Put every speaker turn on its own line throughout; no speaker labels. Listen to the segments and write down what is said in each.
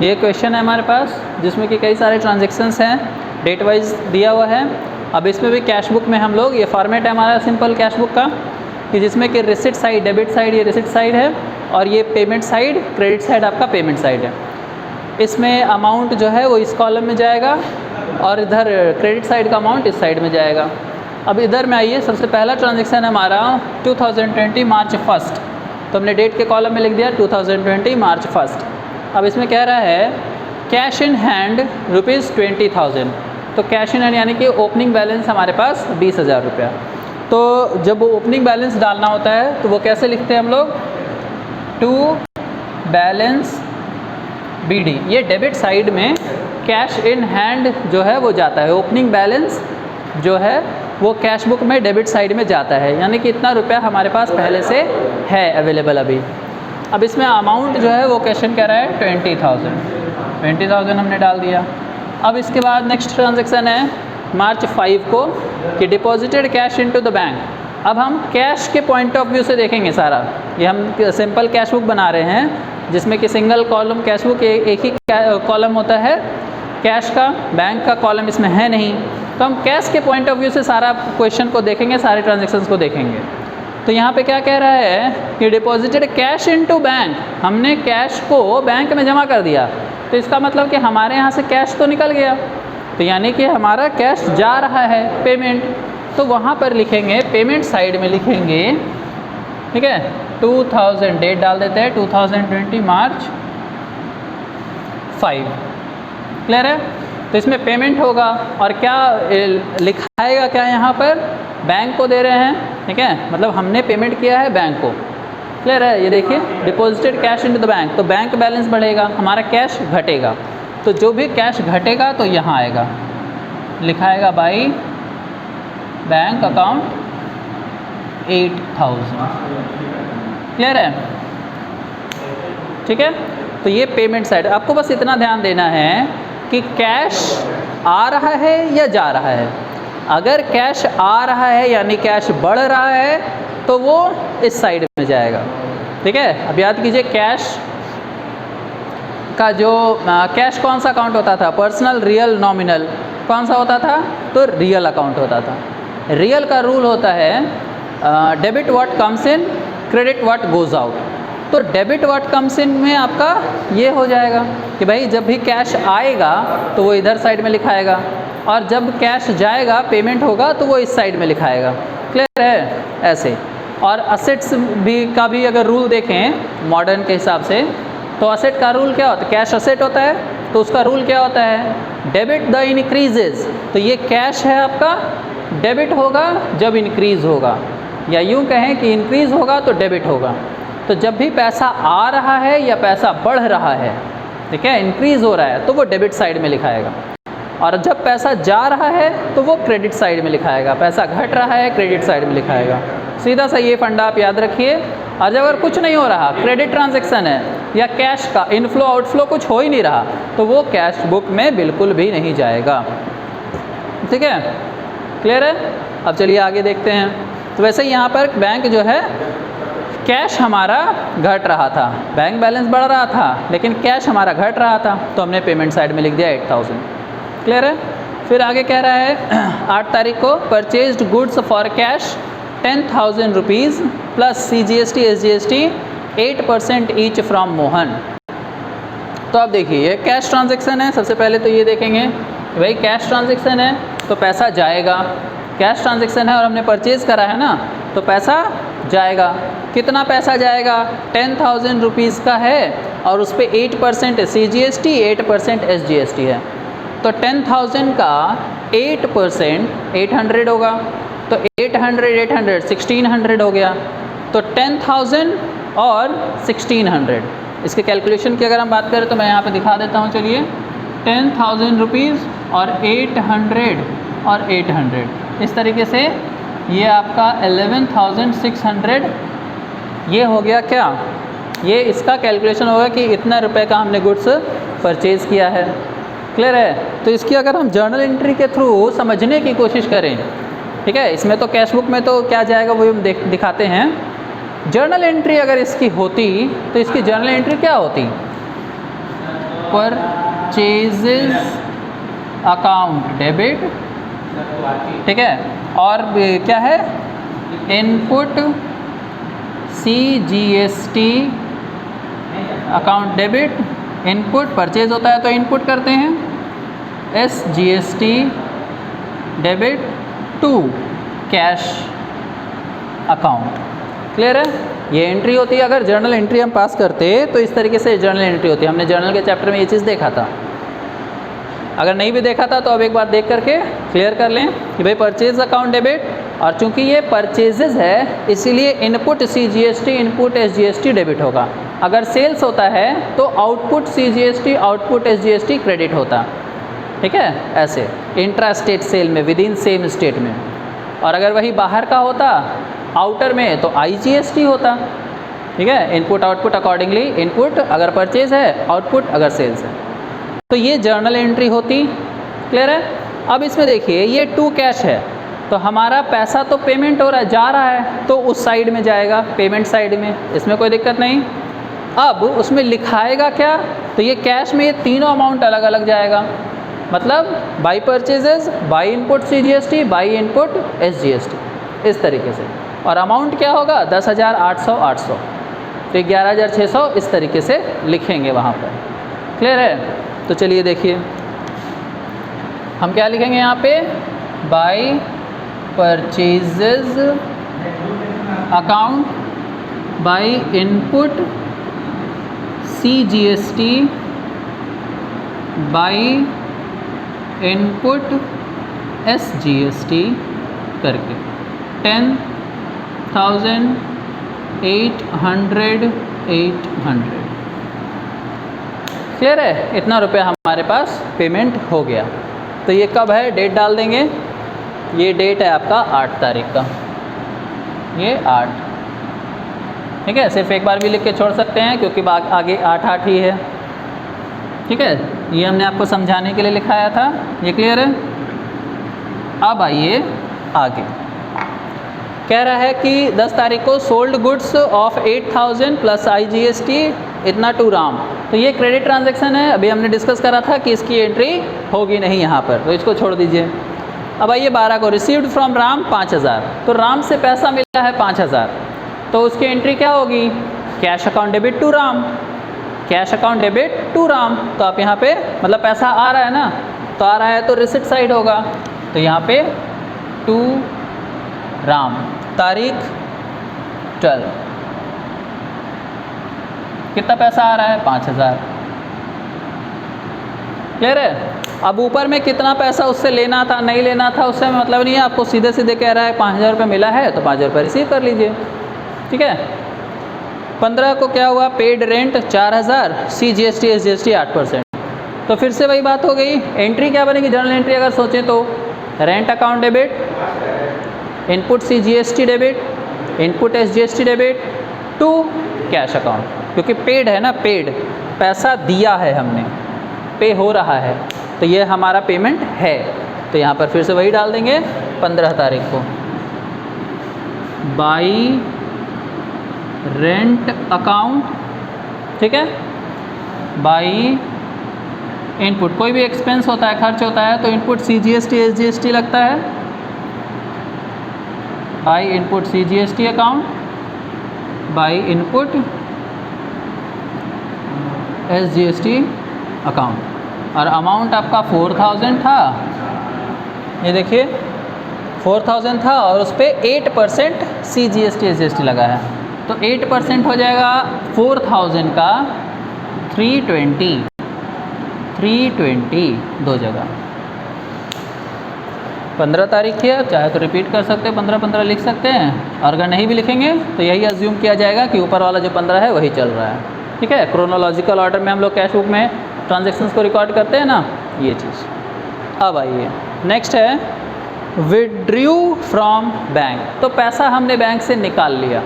ये क्वेश्चन है हमारे पास जिसमें कि कई सारे ट्रांजेक्शन्स हैं, डेट वाइज दिया हुआ है। अब इसमें भी कैश बुक में हम लोग, ये फॉर्मेट है हमारा सिंपल कैश बुक का, कि जिसमें कि रिसिट साइड डेबिट साइड, ये रिसिट साइड है, और ये पेमेंट साइड क्रेडिट साइड आपका पेमेंट साइड है। इसमें अमाउंट जो है वो इस कॉलम में जाएगा और इधर क्रेडिट साइड का अमाउंट इस साइड में जाएगा। अब इधर में आइए, सबसे पहला ट्रांजेक्शन है हमारा 2020 मार्च 1, तो हमने डेट के कॉलम में लिख दिया 2020 मार्च 1। अब इसमें कह रहा है कैश इन हैंड ₹20,000, तो कैश इन हैंड यानी कि ओपनिंग बैलेंस हमारे पास 20,000 रुपया। तो जब ओपनिंग बैलेंस डालना होता है तो वो कैसे लिखते हैं हम लोग, टू बैलेंस BD, ये डेबिट साइड में कैश इन हैंड जो है वो जाता है, ओपनिंग बैलेंस जो है वो कैश बुक में डेबिट साइड में जाता है, यानी कि इतना रुपया हमारे पास पहले से है अवेलेबल अभी। अब इसमें अमाउंट जो है वो क्वेश्चन कह रहा है 20,000 हमने डाल दिया। अब इसके बाद नेक्स्ट ट्रांजेक्शन है मार्च 5 को कि deposited cash into the bank. अब हम कैश के पॉइंट ऑफ व्यू से देखेंगे सारा, ये हम सिंपल कैश बुक बना रहे हैं जिसमें कि सिंगल कॉलम कैश बुक, एक ही कॉलम होता है कैश का, बैंक का कॉलम इसमें है नहीं। तो हम कैश के पॉइंट ऑफ व्यू से सारा क्वेश्चन को देखेंगे, सारे ट्रांजेक्शन्स को देखेंगे। तो यहाँ पे क्या कह रहा है कि डिपॉजिटेड कैश इनटू बैंक, हमने कैश को बैंक में जमा कर दिया, तो इसका मतलब कि हमारे यहाँ से कैश तो निकल गया, तो यानी कि हमारा कैश जा रहा है पेमेंट। तो वहाँ पर लिखेंगे पेमेंट साइड में लिखेंगे, ठीक है, 2000 डेट डाल देते हैं 2020 मार्च 5, क्लियर है। तो इसमें पेमेंट होगा और क्या लिखाएगा, क्या यहाँ पर बैंक को दे रहे हैं, ठीक है, मतलब हमने पेमेंट किया है बैंक को, क्लियर है। ये देखिए deposited cash into the bank, तो बैंक बैलेंस बढ़ेगा, हमारा कैश घटेगा, तो जो भी कैश घटेगा तो यहाँ आएगा, लिखाएगा बाई बैंक अकाउंट 8,000, क्लियर है, ठीक है। तो ये पेमेंट साइड, आपको बस इतना ध्यान देना है कि कैश आ रहा है या जा रहा है। अगर कैश आ रहा है यानी कैश बढ़ रहा है तो वो इस साइड में जाएगा, ठीक है। अब याद कीजिए कैश का जो कैश कौन सा अकाउंट होता था, पर्सनल, रियल, नॉमिनल, कौन सा होता था, तो रियल अकाउंट होता था। रियल का रूल होता है debit what comes in, credit what goes out. तो डेबिट व्हाट कम्स इन में आपका ये हो जाएगा कि भाई जब भी कैश आएगा तो वो इधर साइड में लिखाएगा, और जब कैश जाएगा पेमेंट होगा तो वो इस साइड में लिखाएगा, क्लियर है, ऐसे। और असेट्स भी का भी अगर रूल देखें मॉडर्न के हिसाब से, तो असेट का रूल क्या होता है, कैश असेट होता है तो उसका रूल क्या होता है, डेबिट द इंक्रीजेज। तो ये कैश है आपका, डेबिट होगा जब इंक्रीज़ होगा, या यूँ कहें कि इंक्रीज़ होगा तो डेबिट होगा। तो जब भी पैसा आ रहा है या पैसा बढ़ रहा है, ठीक है, इंक्रीज़ हो रहा है, तो वो डेबिट साइड में लिखाएगा, और जब पैसा जा रहा है तो वो क्रेडिट साइड में लिखाएगा, पैसा घट रहा है क्रेडिट साइड में लिखाएगा। सीधा सा ये फंडा आप याद रखिए। और जब अगर कुछ नहीं हो रहा, क्रेडिट ट्रांजैक्शन है या कैश का इनफ्लो आउटफ्लो कुछ हो ही नहीं रहा, तो वो कैश बुक में बिल्कुल भी नहीं जाएगा, ठीक है, क्लियर है। अब चलिए आगे देखते हैं। तो वैसे ही यहाँ पर बैंक जो है, कैश हमारा घट रहा था, बैंक बैलेंस बढ़ रहा था, लेकिन कैश हमारा घट रहा था, तो हमने पेमेंट साइड में लिख दिया 8,000, क्लियर है। फिर आगे कह रहा है 8 तारीख को purchased goods for cash 10,000 rupees plus CGST SGST 8% each from Mohan. तो अब देखिए ये कैश ट्रांजैक्शन है, सबसे पहले तो ये देखेंगे भाई कैश ट्रांजैक्शन है तो पैसा जाएगा, कैश ट्रांजैक्शन है और हमने परचेज़ करा है ना, तो पैसा जाएगा। कितना पैसा जाएगा, 10,000 रुपीज़ का है और उस पर 8% CGST 8% SGST है, तो 10,000 का 8% 800 होगा, तो 800 1600 हो गया। तो 10,000 और 1600, इसके कैलकुलेशन की अगर हम बात करें तो मैं यहाँ पे दिखा देता हूँ, चलिए 10,000 रुपीज़ और 800 और 800, इस तरीके से ये आपका 11,600 ये हो गया। क्या ये इसका कैलकुलेशन होगा कि इतना रुपए का हमने गुड्स परचेज़ किया है, क्लियर है। तो इसकी अगर हम जर्नल एंट्री के थ्रू समझने की कोशिश करें, ठीक है, इसमें तो कैश बुक में तो क्या जाएगा वो हम दिखाते हैं। जर्नल एंट्री अगर इसकी होती तो इसकी जर्नल एंट्री क्या होती, परचेजेस अकाउंट डेबिट, ठीक है, और क्या है, input CGST account debit, input purchase होता है तो इनपुट करते हैं, SGST debit to cash account. Clear है? ये एंट्री होती है। अगर जर्नल एंट्री हम पास करते तो इस तरीके से जर्नल एंट्री होती है। हमने जर्नल के चैप्टर में ये चीज़ देखा था। अगर नहीं भी देखा था तो अब एक बार देख करके क्लियर कर लें कि भाई परचेज अकाउंट डेबिट, और चूंकि ये परचेजेस है इसीलिए input CGST input SGST debit होगा। अगर सेल्स होता है तो output CGST output SGST credit होता, ठीक है, ऐसे इंट्रा स्टेट सेल में विद इन सेम स्टेट में। और अगर वही बाहर का होता आउटर में तो IGST होता, ठीक है, इनपुट आउटपुट अकॉर्डिंगली, इनपुट अगर परचेज है, आउटपुट अगर सेल्स है। तो ये जर्नल एंट्री होती। क्लियर है? अब इसमें देखिए ये टू कैश है तो हमारा पैसा तो पेमेंट हो रहा है, जा रहा है, तो उस साइड में जाएगा, पेमेंट साइड में, इसमें कोई दिक्कत नहीं। अब उसमें लिखाएगा क्या, तो ये कैश में ये तीनों अमाउंट अलग अलग जाएगा, मतलब by purchases, by input CGST, by input SGST, इस तरीके से। और अमाउंट क्या होगा, 10,000, 800, 800, तो 11,600 इस तरीके से लिखेंगे वहाँ पर। क्लियर है? तो चलिए देखिए हम क्या लिखेंगे यहाँ पे, by purchases account, by input CGST, by input SGST करके 10,000, 800, 800। क्लियर है? इतना रुपया हमारे पास पेमेंट हो गया। तो ये कब है, डेट डाल देंगे, ये डेट है आपका 8 तारीख का, ये 8, ठीक है। सिर्फ एक बार भी लिख के छोड़ सकते हैं क्योंकि आगे 8-8 ही है, ठीक है। ये हमने आपको समझाने के लिए लिखाया था। ये क्लियर है? अब आइए आगे, कह रहा है कि 10 तारीख को sold goods of 8,000 plus IGST इतना टू राम। तो ये क्रेडिट ट्रांजैक्शन है, अभी हमने डिस्कस करा था कि इसकी एंट्री होगी नहीं यहाँ पर, तो इसको छोड़ दीजिए। अब आइए 12 को, रिसीव्ड फ्रॉम राम 5,000, तो राम से पैसा मिला है 5,000, तो उसकी एंट्री क्या होगी, cash account debit to Ram, cash account debit to Ram. तो आप यहाँ पे मतलब पैसा आ रहा है ना, तो आ रहा है तो रिसिप्ट साइड होगा, तो यहाँ पे टू राम, तारीख 12, कितना पैसा आ रहा है, 5,000। क्लियर है? अब ऊपर में कितना पैसा उससे लेना था नहीं लेना था उससे मतलब नहीं है, आपको सीधे सीधे कह रहा है 5,000 रुपये मिला है तो 5,000 रुपये रिसीव कर लीजिए, ठीक है। 15 को क्या हुआ, पेड रेंट 4,000, CGST SGST 8%। तो फिर से वही बात हो गई, एंट्री क्या बनेगी, जर्नल एंट्री अगर सोचें तो rent account debit, input CGST debit, input SGST debit to cash account, क्योंकि पेड है ना, पेड पैसा दिया है हमने, पे हो रहा है, तो ये हमारा पेमेंट है। तो यहाँ पर फिर से वही डाल देंगे 15 तारीख को, बाई रेंट अकाउंट, ठीक है, बाई इनपुट, कोई भी एक्सपेंस होता है, खर्च होता है तो इनपुट CGST SGST लगता है, by input CGST account, by input SGST account. और अमाउंट आपका 4,000 था, ये देखिए 4,000 था और उस पर 8% CGST SGST लगा है, तो 8% हो जाएगा 4,000 का 320, 320 दो जगह। 15 तारीख है, चाहे तो रिपीट कर सकते हैं, 15-15 लिख सकते हैं, और अगर नहीं भी लिखेंगे तो यही अज्यूम किया जाएगा कि ऊपर वाला जो 15 है वही चल रहा है, ठीक है। क्रोनोलॉजिकल ऑर्डर में हम लोग कैश बुक में ट्रांजैक्शंस को रिकॉर्ड करते हैं ना, ये चीज़। अब आइए नेक्स्ट है विड्रू फ्रॉम बैंक, तो पैसा हमने बैंक से निकाल लिया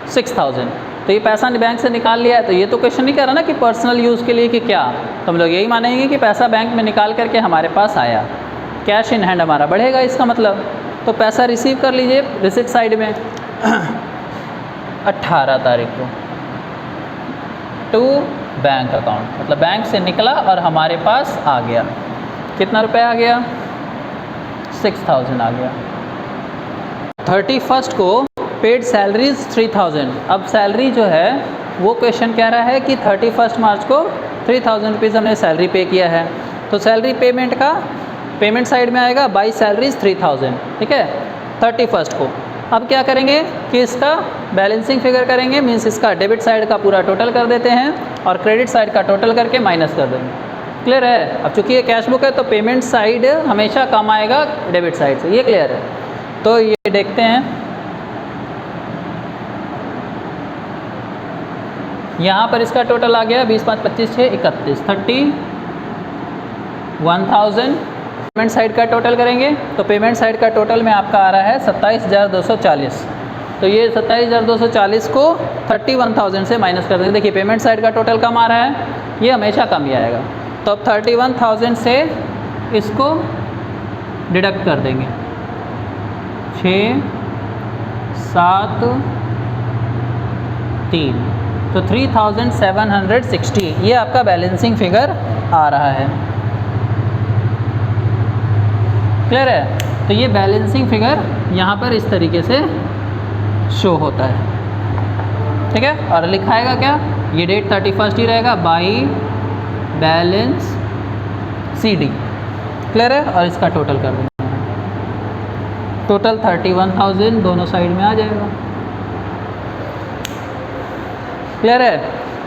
6,000, तो ये पैसा बैंक से निकाल लिया है, तो ये तो क्वेश्चन नहीं कर रहा ना कि पर्सनल यूज़ के लिए कि क्या, तो हम लोग यही मानेंगे कि पैसा बैंक में निकाल करके हमारे पास आया, कैश इन हैंड हमारा बढ़ेगा इसका मतलब। तो पैसा रिसीव कर लीजिए रिसिप्ट साइड में 18 तारीख को टू बैंक अकाउंट, मतलब बैंक से निकला और हमारे पास आ गया। कितना रुपए आ गया? 6000 आ गया। 31st को पेड सैलरीज 3000। अब सैलरी जो है वो क्वेश्चन कह रहा है कि 31 मार्च को 3000 रुपीज़ हमने सैलरी पे किया है, तो सैलरी पेमेंट का पेमेंट साइड में आएगा बाई सैलरीज 3000, ठीक है, 31st को। अब क्या करेंगे कि इसका बैलेंसिंग फिगर करेंगे, मीन्स इसका डेबिट साइड का पूरा टोटल कर देते हैं और क्रेडिट साइड का टोटल करके माइनस कर देंगे। क्लियर है? अब चूंकि ये कैश बुक है तो पेमेंट साइड हमेशा कम आएगा डेबिट साइड से, ये क्लियर है? तो ये देखते हैं, यहाँ पर इसका टोटल आ गया 20 5 25 6 31 31,000। पेमेंट साइड का टोटल करेंगे तो पेमेंट साइड का टोटल में आपका आ रहा है 27,240। तो ये 27,240 को 31,000 से माइनस कर देंगे। देखिए पेमेंट साइड का टोटल कम आ रहा है, ये हमेशा कम ही आएगा। तो अब 31,000 से इसको डिडक्ट कर देंगे, 6 7 3, तो 3760 ये आपका बैलेंसिंग फिगर आ रहा है। क्लियर है? तो ये बैलेंसिंग फिगर यहाँ पर इस तरीके से शो होता है, ठीक है। और लिखाएगा क्या? ये डेट 31st ही रहेगा, बाई बैलेंस CD। क्लियर है? और इसका टोटल कर देंगे, टोटल 31,000 दोनों साइड में आ जाएगा। क्लियर है?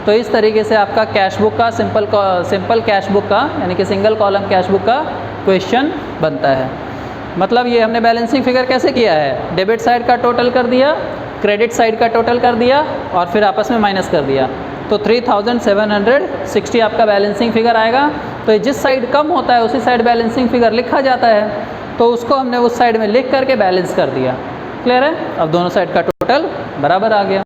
तो इस तरीके से आपका कैश बुक का सिंपल कैश बुक का यानी कि सिंगल कॉलम कैश बुक का क्वेश्चन बनता है। मतलब ये हमने बैलेंसिंग फिगर कैसे किया है? डेबिट साइड का टोटल कर दिया, क्रेडिट साइड का टोटल कर दिया और फिर आपस में माइनस कर दिया, तो 3760 आपका बैलेंसिंग फिगर आएगा। तो जिस साइड कम होता है उसी साइड बैलेंसिंग फिगर लिखा जाता है, तो उसको हमने उस साइड में लिख करके बैलेंस कर दिया। क्लियर है? अब दोनों साइड का टोटल बराबर आ गया।